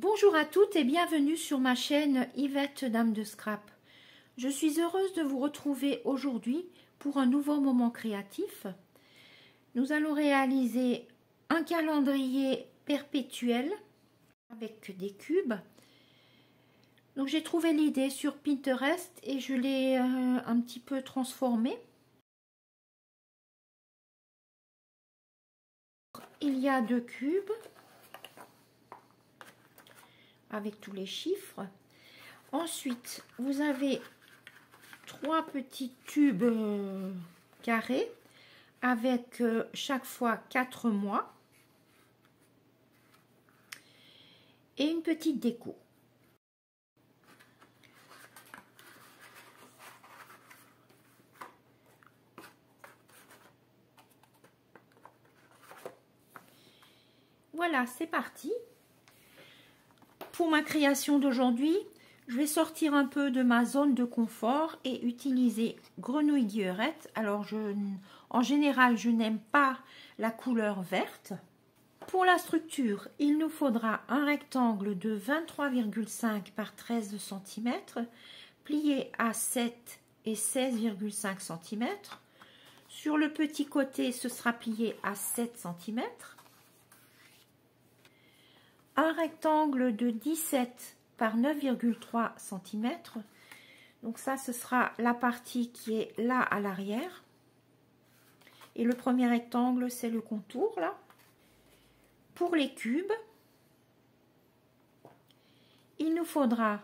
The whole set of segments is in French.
Bonjour à toutes et bienvenue sur ma chaîne Yvette Dame de Scrap. Je suis heureuse de vous retrouver aujourd'hui pour un nouveau moment créatif. Nous allons réaliser un calendrier perpétuel avec des cubes. Donc j'ai trouvé l'idée sur Pinterest et je l'ai un petit peu transformé. Il y a 2 cubes avec tous les chiffres. Ensuite, vous avez 3 petits tubes carrés avec chaque fois 4 mois et une petite déco. Voilà, c'est parti. Pour ma création d'aujourd'hui, je vais sortir un peu de ma zone de confort et utiliser grenouille guillerette. Alors, en général, je n'aime pas la couleur verte. Pour la structure, il nous faudra un rectangle de 23,5 par 13 cm, plié à 7 et 16,5 cm. Sur le petit côté, ce sera plié à 7 cm. Un rectangle de 17 par 9,3 cm. Donc ça, ce sera la partie qui est là à l'arrière. Et le premier rectangle, c'est le contour là. Pour les cubes, il nous faudra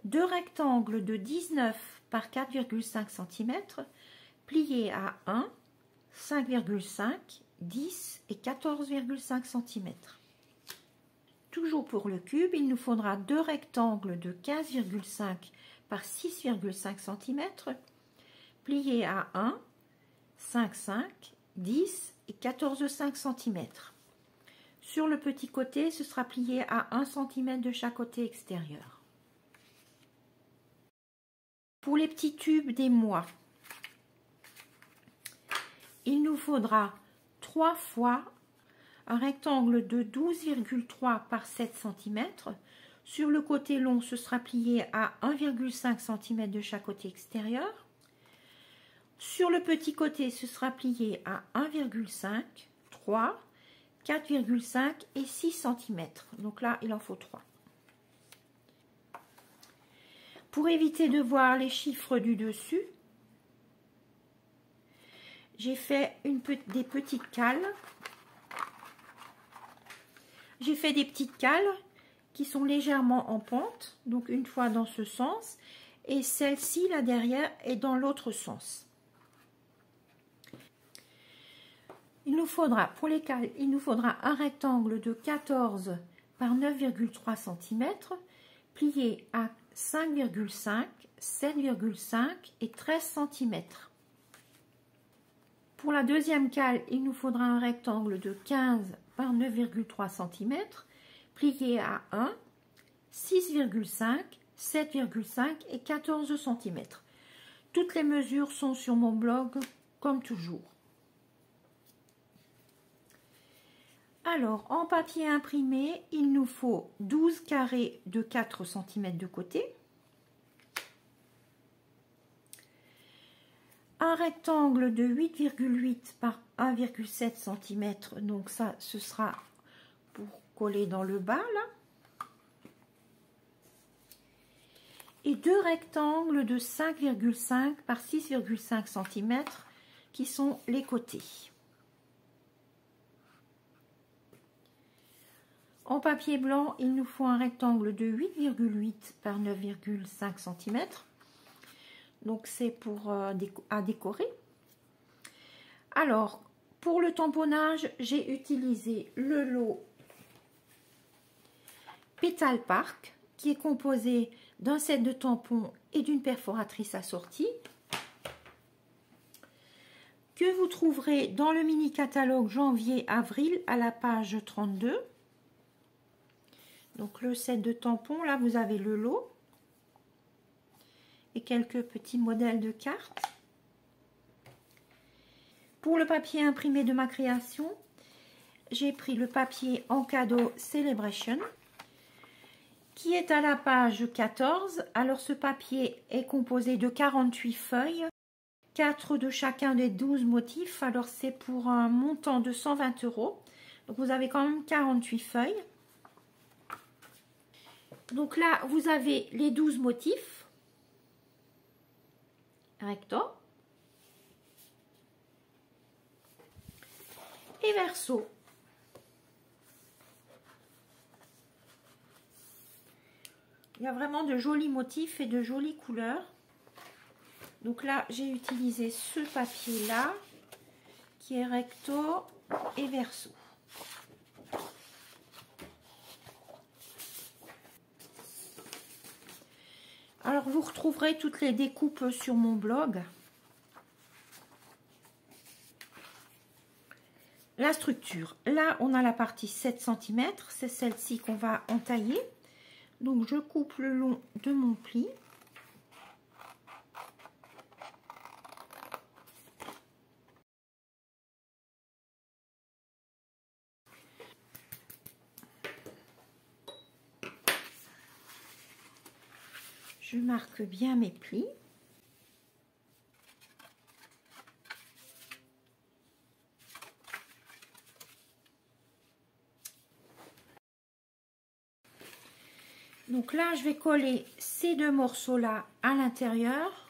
2 rectangles de 19 par 4,5 cm, pliés à 1, 5,5, 10 et 14,5 cm. Toujours pour le cube, il nous faudra 2 rectangles de 15,5 par 6,5 cm, pliés à 1, 5,5, 10 et 14,5 cm. Sur le petit côté, ce sera plié à 1 cm de chaque côté extérieur. Pour les petits tubes des mois, il nous faudra 3 fois un rectangle de 12,3 par 7 cm. Sur le côté long, ce sera plié à 1,5 cm de chaque côté extérieur. Sur le petit côté, ce sera plié à 1,5, 3, 4,5 et 6 cm. Donc là, il en faut 3. Pour éviter de voir les chiffres du dessus, j'ai fait des petites cales. J'ai fait des petites cales qui sont légèrement en pente, donc une fois dans ce sens, et celle-ci là derrière est dans l'autre sens. Il nous faudra, pour les cales, il nous faudra un rectangle de 14 par 9,3 cm, plié à 5,5, 7,5 et 13 cm. Pour la deuxième cale, il nous faudra un rectangle de 15 par 9,3 cm, plié à 1, 6,5, 7,5 et 14 cm. Toutes les mesures sont sur mon blog, comme toujours. Alors, en papier imprimé, il nous faut 12 carrés de 4 cm de côté, un rectangle de 8,8 par 1,7 cm, donc ça, ce sera pour coller dans le bas, là. Et 2 rectangles de 5,5 par 6,5 cm, qui sont les côtés. En papier blanc, il nous faut un rectangle de 8,8 par 9,5 cm. Donc c'est pour à décorer. Alors, pour le tamponnage, j'ai utilisé le lot Petal Park, qui est composé d'un set de tampons et d'une perforatrice assortie, que vous trouverez dans le mini catalogue janvier-avril à la page 32. Donc le set de tampons, là vous avez le lot et quelques petits modèles de cartes. Pour le papier imprimé de ma création, j'ai pris le papier en cadeau Celebration. qui est à la page 14. Alors ce papier est composé de 48 feuilles, 4 de chacun des 12 motifs. Alors c'est pour un montant de 120 €. Donc vous avez quand même 48 feuilles. Donc là vous avez les 12 motifs recto et verso. Il y a vraiment de jolis motifs et de jolies couleurs. Donc là, j'ai utilisé ce papier-là, qui est recto et verso. Alors, vous retrouverez toutes les découpes sur mon blog. La structure. Là, on a la partie 7 cm. C'est celle-ci qu'on va entailler. Donc, je coupe le long de mon pli. Je marque bien mes plis. Donc là, je vais coller ces deux morceaux-là à l'intérieur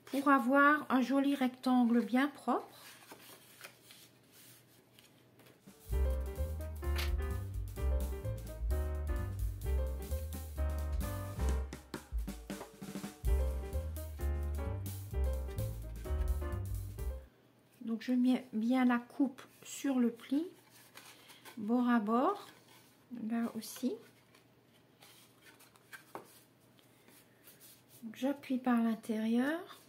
pour avoir un joli rectangle bien propre. Donc je mets bien la coupe sur le pli, bord à bord, là aussi. J'appuie par l'intérieur.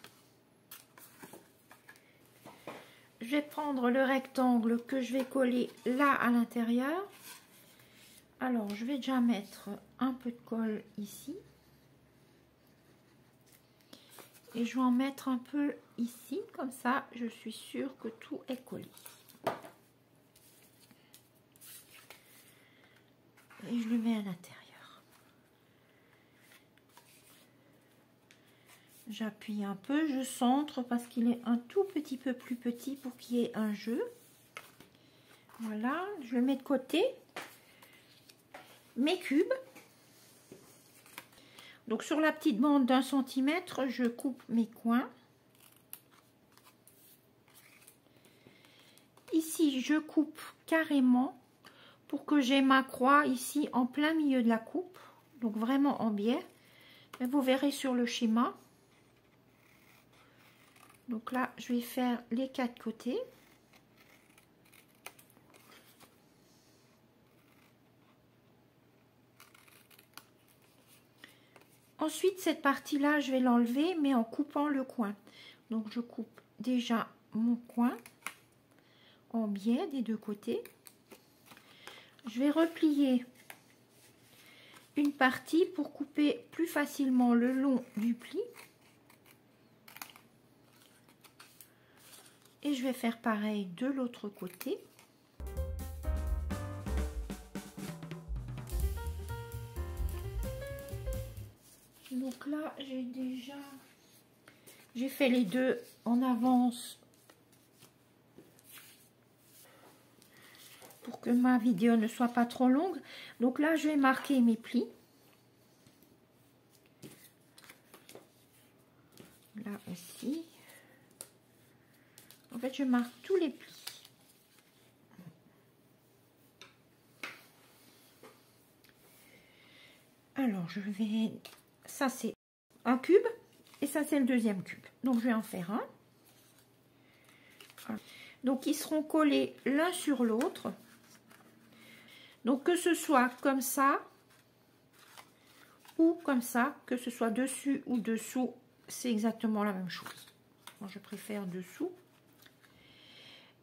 Je vais prendre le rectangle que je vais coller là à l'intérieur. Alors je vais déjà mettre un peu de colle ici. Et je vais en mettre un peu ici, comme ça je suis sûre que tout est collé. Et je le mets à l'intérieur. J'appuie un peu, je centre parce qu'il est un tout petit peu plus petit pour qu'il y ait un jeu. Voilà, je le mets de côté. Mes cubes. Donc sur la petite bande d'1 cm, je coupe mes coins. Ici, je coupe carrément pour que j'ai ma croix ici en plein milieu de la coupe. Donc vraiment en biais. Mais vous verrez sur le schéma. Donc là, je vais faire les 4 côtés. Ensuite, cette partie-là, je vais l'enlever, mais en coupant le coin. Donc, je coupe déjà mon coin en biais des deux côtés. Je vais replier une partie pour couper plus facilement le long du pli. Et je vais faire pareil de l'autre côté. Donc là, j'ai fait les deux en avance pour que ma vidéo ne soit pas trop longue. Donc là, je vais marquer mes plis. Là aussi. En fait, je marque tous les plis. Alors, je vais... Ça, c'est un cube. Et ça, c'est le deuxième cube. Donc, je vais en faire un. Voilà. Donc, ils seront collés l'un sur l'autre. Donc, que ce soit comme ça ou comme ça, que ce soit dessus ou dessous, c'est exactement la même chose. Moi, je préfère dessous.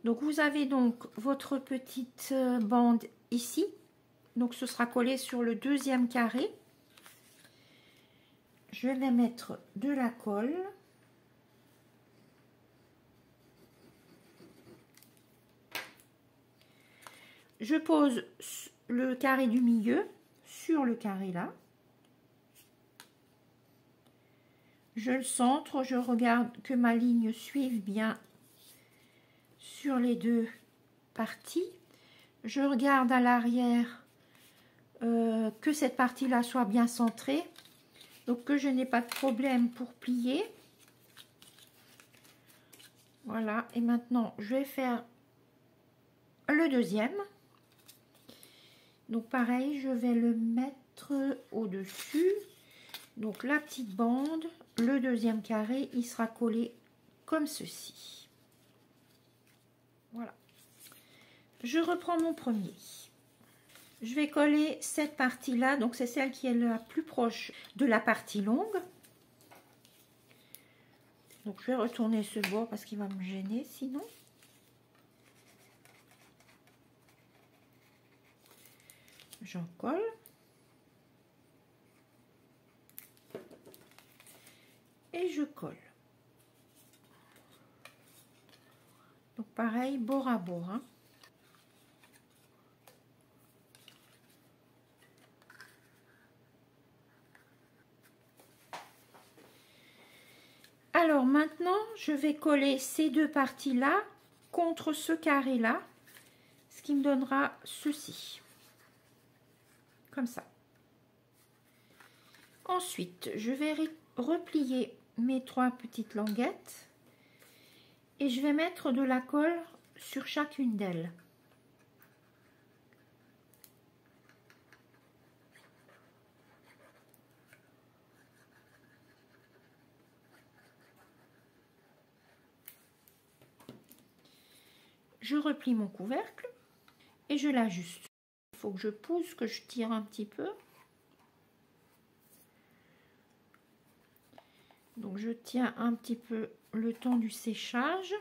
Donc, vous avez donc votre petite bande ici. Donc, ce sera collé sur le deuxième carré. Je vais mettre de la colle. Je pose le carré du milieu. sur le carré là. Je le centre, je regarde que ma ligne suive bien sur les deux parties. Je regarde à l'arrière que cette partie-là soit bien centrée. Donc que je n'ai pas de problème pour plier. Voilà, et maintenant je vais faire le deuxième. Donc pareil, je vais le mettre au-dessus. Donc la petite bande, le deuxième carré, il sera collé comme ceci. Voilà. Je reprends mon premier. Je vais coller cette partie-là, donc c'est celle qui est la plus proche de la partie longue. Donc je vais retourner ce bord parce qu'il va me gêner sinon. J'en colle. Et je colle. Donc pareil, bord à bord. Hein. Alors maintenant, je vais coller ces deux parties-là contre ce carré-là, ce qui me donnera ceci. Comme ça. Ensuite, je vais replier mes trois petites languettes et je vais mettre de la colle sur chacune d'elles. Je replie mon couvercle et je l'ajuste. Il faut que je pousse, que je tire un petit peu. Donc je tiens un petit peu le temps du séchage.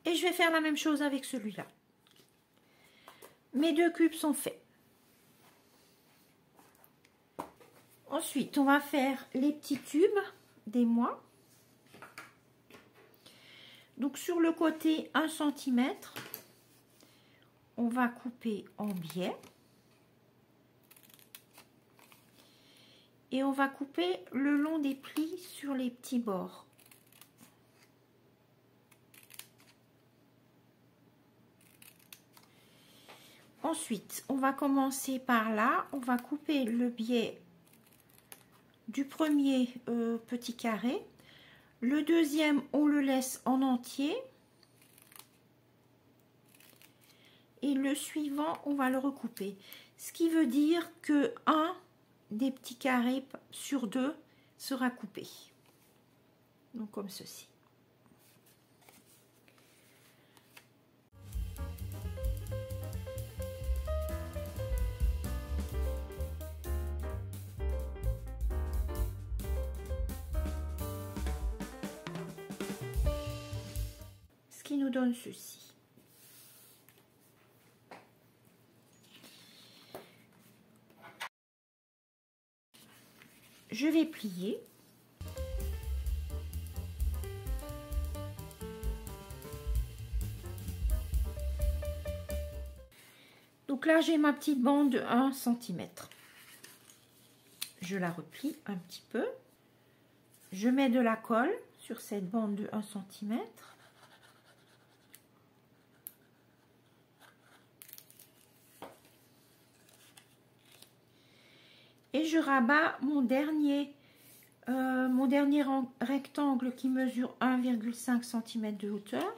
Et je vais faire la même chose avec celui-là. Mes deux cubes sont faits. Ensuite, on va faire les petits tubes d'émoi. Donc sur le côté 1 cm, on va couper en biais. Et on va couper le long des plis sur les petits bords. Ensuite, on va commencer par là. On va couper le biais du premier petit carré. Le deuxième, on le laisse en entier. Et le suivant, on va le recouper. Ce qui veut dire que un des petits carrés sur deux sera coupé. Donc comme ceci. Ce qui nous donne ceci. Je vais plier. Donc là, j'ai ma petite bande de 1 cm. Je la replie un petit peu. Je mets de la colle sur cette bande de 1 cm. Et je rabats mon dernier rectangle qui mesure 1,5 cm de hauteur.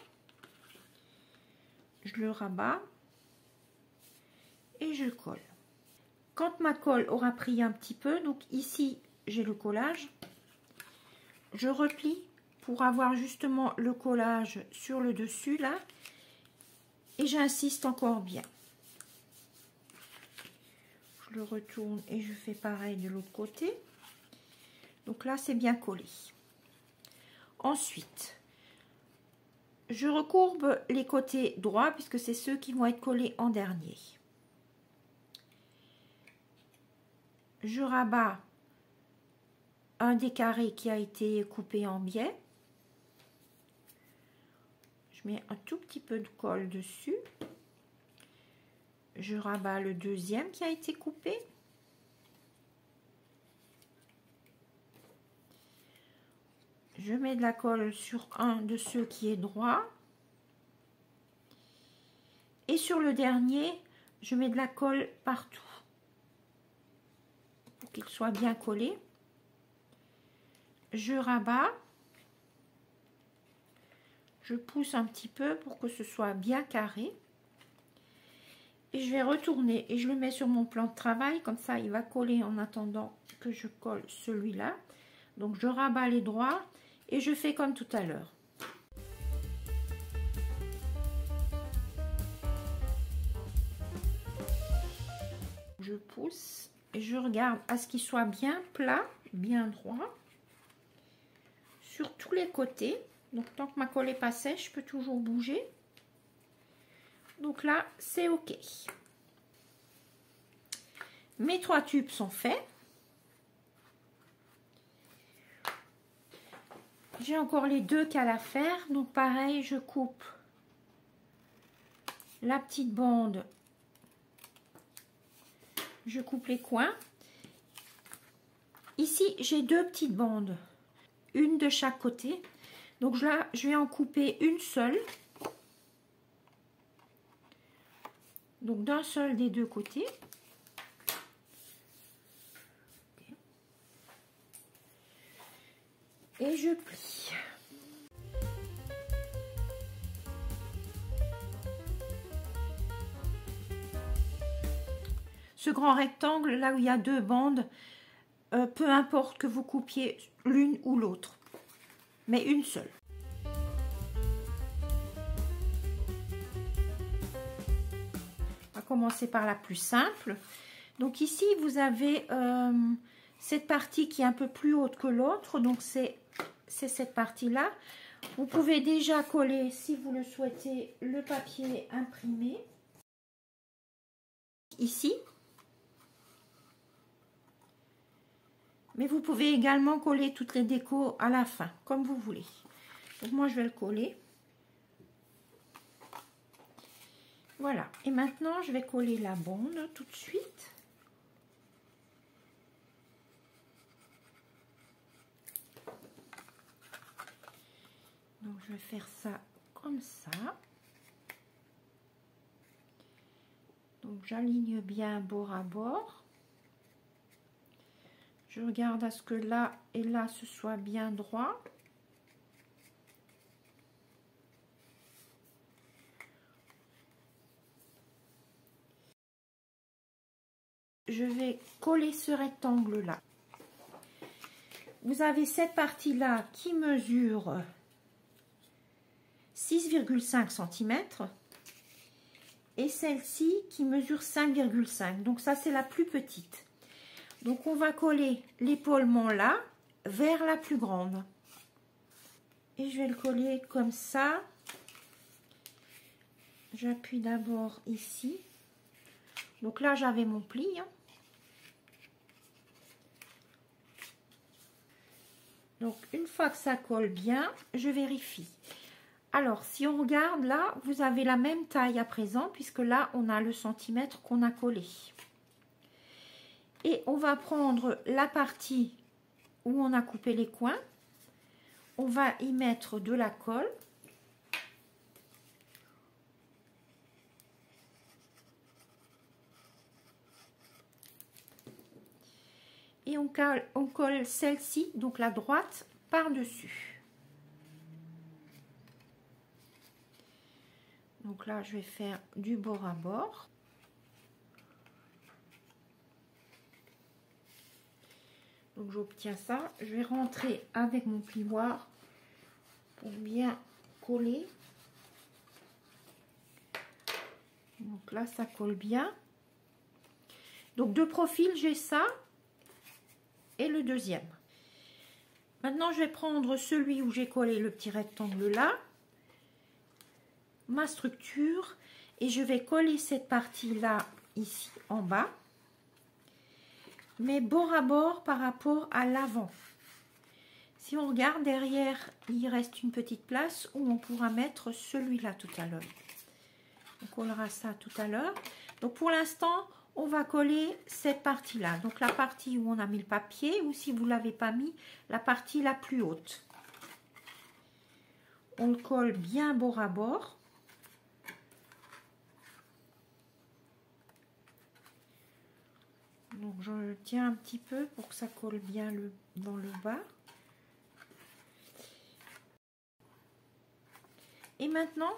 Je le rabats et je colle. Quand ma colle aura pris un petit peu, donc ici j'ai le collage, je replie pour avoir justement le collage sur le dessus là, et j'insiste encore bien. Je le retourne et je fais pareil de l'autre côté. Donc là c'est bien collé. Ensuite, je recourbe les côtés droits puisque c'est ceux qui vont être collés en dernier. Je rabats un des carrés qui a été coupé en biais. Je mets un tout petit peu de colle dessus. je rabats le deuxième qui a été coupé. Je mets de la colle sur un de ceux qui est droit. Et sur le dernier, je mets de la colle partout pour qu'il soit bien collé. Je rabats. Je pousse un petit peu pour que ce soit bien carré. Et je vais retourner et je le mets sur mon plan de travail. Comme ça, il va coller en attendant que je colle celui-là. Donc, je rabats les droits et je fais comme tout à l'heure. Je pousse et je regarde à ce qu'il soit bien plat, bien droit sur tous les côtés. Donc tant que ma colle n'est pas sèche, je peux toujours bouger. Donc là, c'est ok. Mes 3 tubes sont faits. J'ai encore les 2 cales à faire. Donc pareil, je coupe la petite bande. Je coupe les coins. Ici, j'ai 2 petites bandes, une de chaque côté. Donc là, je vais en couper une seule. Donc d'un seul des 2 côtés. Et je plie. Ce grand rectangle, là où il y a 2 bandes, peu importe que vous coupiez l'une ou l'autre, mais une seule. On va commencer par la plus simple. Donc ici, vous avez cette partie qui est un peu plus haute que l'autre, donc c'est cette partie-là. Vous pouvez déjà coller, si vous le souhaitez, le papier imprimé. Ici. Mais vous pouvez également coller toutes les décos à la fin, comme vous voulez. Donc moi, je vais le coller. Voilà. Et maintenant, je vais coller la bande tout de suite. Donc, je vais faire ça comme ça. Donc, j'aligne bien bord à bord. Je regarde à ce que là et là, ce soit bien droit. Je vais coller ce rectangle-là. Vous avez cette partie-là qui mesure 6,5 cm et celle-ci qui mesure 5,5. Donc ça, c'est la plus petite. Donc, on va coller l'épaulement là, vers la plus grande. Et je vais le coller comme ça. J'appuie d'abord ici. Donc là, j'avais mon pli. Hein. Donc, une fois que ça colle bien, je vérifie. Alors, si on regarde là, vous avez la même taille à présent, puisque là, on a le centimètre qu'on a collé. Et on va prendre la partie où on a coupé les coins. On va y mettre de la colle. Et on colle celle-ci, donc la droite, par-dessus. Donc là, je vais faire du bord à bord. Donc j'obtiens ça, je vais rentrer avec mon plioir pour bien coller. Donc là, ça colle bien. Donc de profil, j'ai ça et le deuxième. Maintenant, je vais prendre celui où j'ai collé le petit rectangle là, ma structure, et je vais coller cette partie là, ici en bas, mais bord à bord par rapport à l'avant. Si on regarde derrière, il reste une petite place où on pourra mettre celui-là tout à l'heure. On collera ça tout à l'heure. Donc pour l'instant, on va coller cette partie-là. Donc la partie où on a mis le papier, ou si vous ne l'avez pas mis, la partie la plus haute. On le colle bien bord à bord. Donc je tiens un petit peu pour que ça colle bien dans le bas. Et maintenant,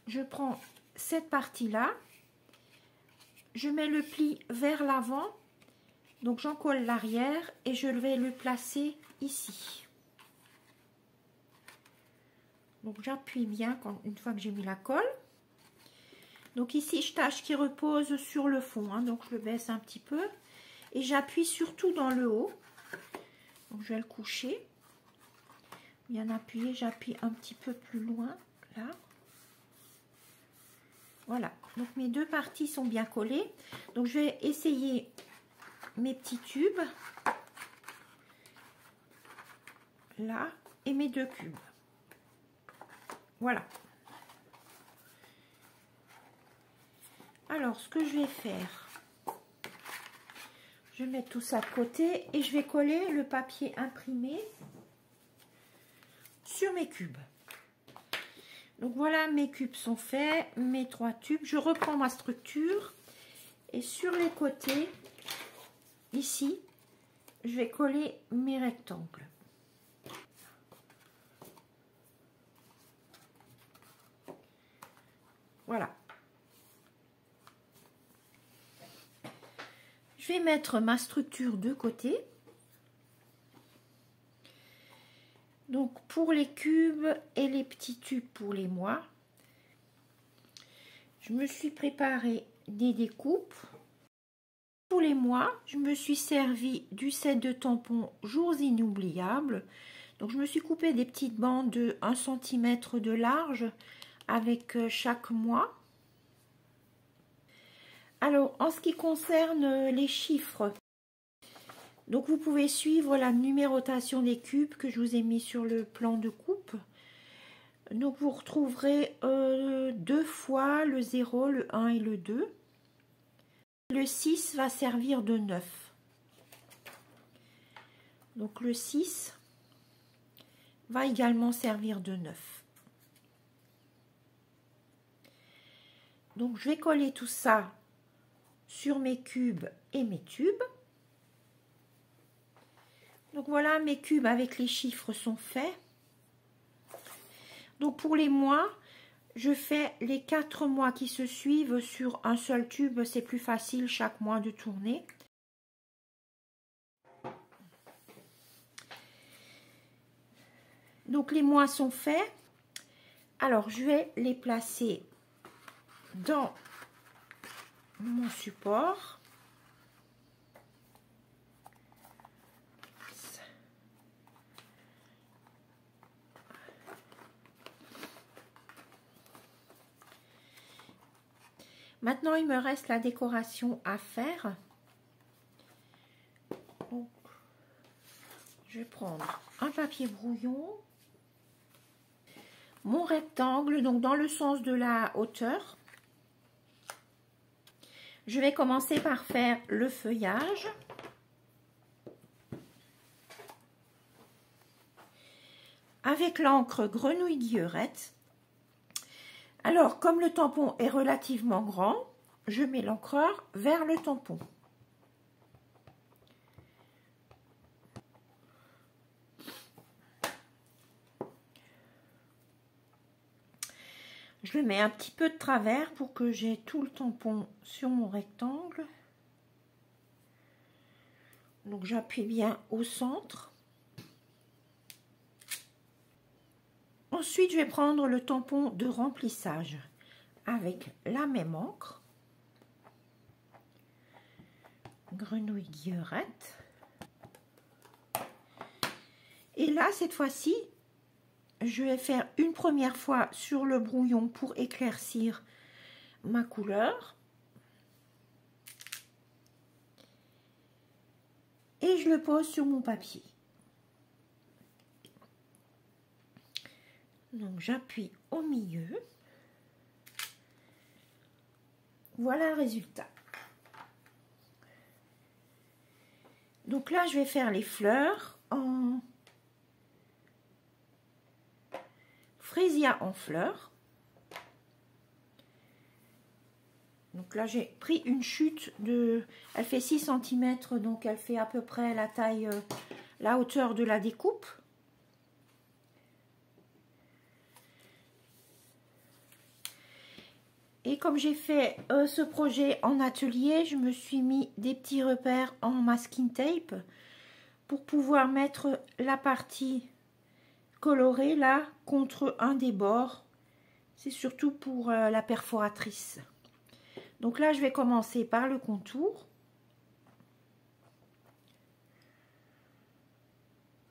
je prends cette partie-là. Je mets le pli vers l'avant. Donc j'en colle l'arrière et je vais le placer ici. Donc j'appuie bien une fois que j'ai mis la colle. Donc ici je tâche qui repose sur le fond, hein, donc je le baisse un petit peu et j'appuie surtout dans le haut. Donc je vais le coucher, bien appuyer, j'appuie un petit peu plus loin là. Voilà, donc mes deux parties sont bien collées. Donc je vais essayer mes petits tubes là et mes deux cubes. Voilà. Alors, ce que je vais faire, je vais mettre tout ça de côté et je vais coller le papier imprimé sur mes cubes. Donc voilà, mes cubes sont faits, mes 3 tubes. Je reprends ma structure et sur les côtés, ici, je vais coller mes rectangles. Voilà. Je vais mettre ma structure de côté. Donc pour les cubes et les petits tubes pour les mois, je me suis préparé des découpes. Pour les mois, je me suis servi du set de tampons Jours Inoubliables. Donc je me suis coupé des petites bandes de 1 cm de large avec chaque mois. Alors en ce qui concerne les chiffres, donc vous pouvez suivre la numérotation des cubes que je vous ai mis sur le plan de coupe. Donc vous retrouverez 2 fois le 0, le 1 et le 2. Le 6 va servir de 9. Donc le 6 va également servir de 9. Donc je vais coller tout ça sur mes cubes et mes tubes. Donc voilà, mes cubes avec les chiffres sont faits. Donc pour les mois, je fais les 4 mois qui se suivent sur un seul tube. C'est plus facile chaque mois de tourner. Donc les mois sont faits. Alors je vais les placer dans mon support. Maintenant, il me reste la décoration à faire. Donc, je vais prendre un papier brouillon, mon rectangle, donc dans le sens de la hauteur. Je vais commencer par faire le feuillage. Avec l'encre Grenouille Guillerette. Alors, comme le tampon est relativement grand, je mets l'encreur vers le tampon. Je le mets un petit peu de travers pour que j'ai tout le tampon sur mon rectangle. Donc, j'appuie bien au centre. Ensuite, je vais prendre le tampon de remplissage avec la même encre. Grenouille Guillerette. Et là, cette fois-ci, je vais faire une première fois sur le brouillon pour éclaircir ma couleur. Et je le pose sur mon papier. Donc j'appuie au milieu. voilà le résultat. Donc là, je vais faire les fleurs en frésia en fleurs. Donc là, j'ai pris une chute de... Elle fait 6 cm, donc elle fait à peu près la taille, la hauteur de la découpe. Et comme j'ai fait ce projet en atelier, je me suis mis des petits repères en masking tape pour pouvoir mettre la partie colorée là contre un des bords. C'est surtout pour la perforatrice. Donc là, je vais commencer par le contour.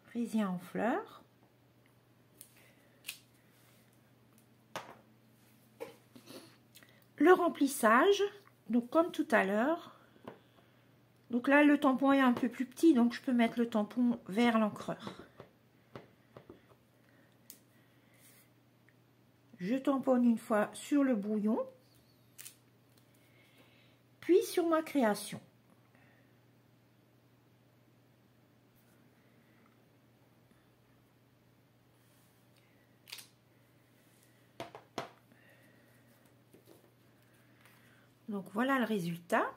Frésia en fleurs. Le remplissage, donc comme tout à l'heure. Donc là, le tampon est un peu plus petit, donc je peux mettre le tampon vers l'encreur. Je tamponne une fois sur le brouillon, puis sur ma création. Donc voilà le résultat.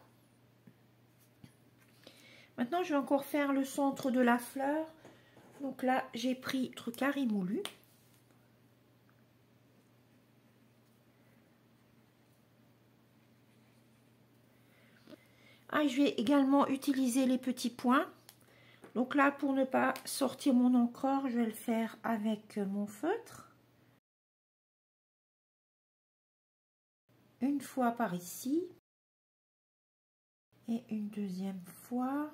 Maintenant, je vais encore faire le centre de la fleur. Donc là, j'ai pris notre carré moulu. Ah, je vais également utiliser les petits points. Donc là, pour ne pas sortir mon encreur, je vais le faire avec mon feutre. Une fois par ici. Et une deuxième fois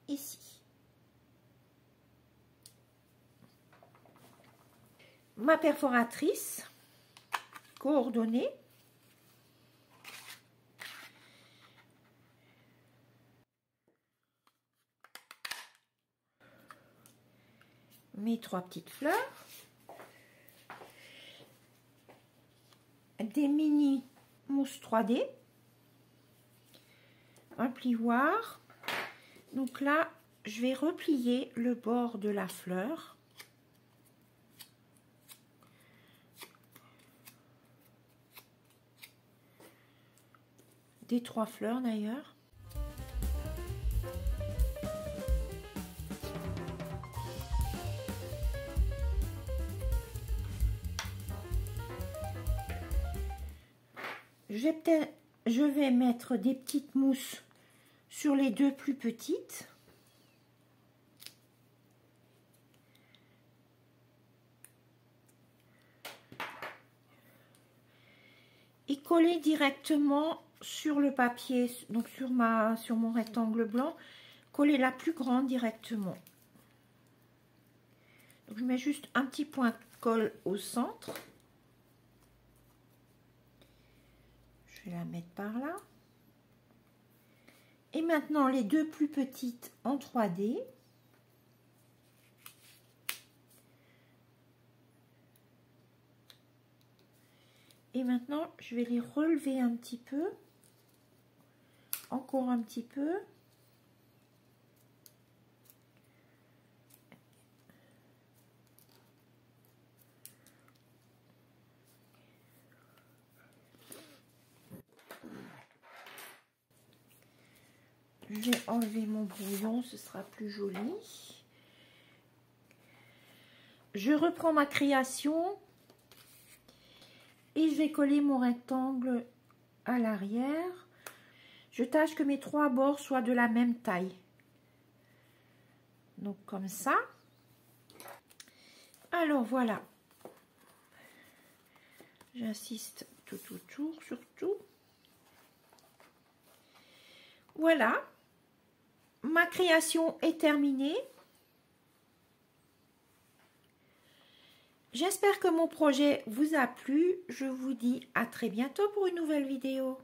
ici. Ma perforatrice coordonnée. Mes 3 petites fleurs. Des mini mousses 3D. Un plioir. Donc là, je vais replier le bord de la fleur. Des 3 fleurs d'ailleurs. Je vais mettre des petites mousses sur les 2 plus petites. Et coller directement sur le papier, donc sur mon rectangle blanc, coller la plus grande directement. Donc je mets juste un petit point de colle au centre. Je vais la mettre par là. Et maintenant les 2 plus petites en 3D. Et maintenant, je vais les relever un petit peu. Encore un petit peu. Je vais enlever mon brouillon, ce sera plus joli. Je reprends ma création. Et je vais coller mon rectangle à l'arrière. Je tâche que mes 3 bords soient de la même taille. Donc comme ça. Alors voilà. J'insiste tout autour surtout. Voilà. Ma création est terminée. J'espère que mon projet vous a plu. Je vous dis à très bientôt pour une nouvelle vidéo.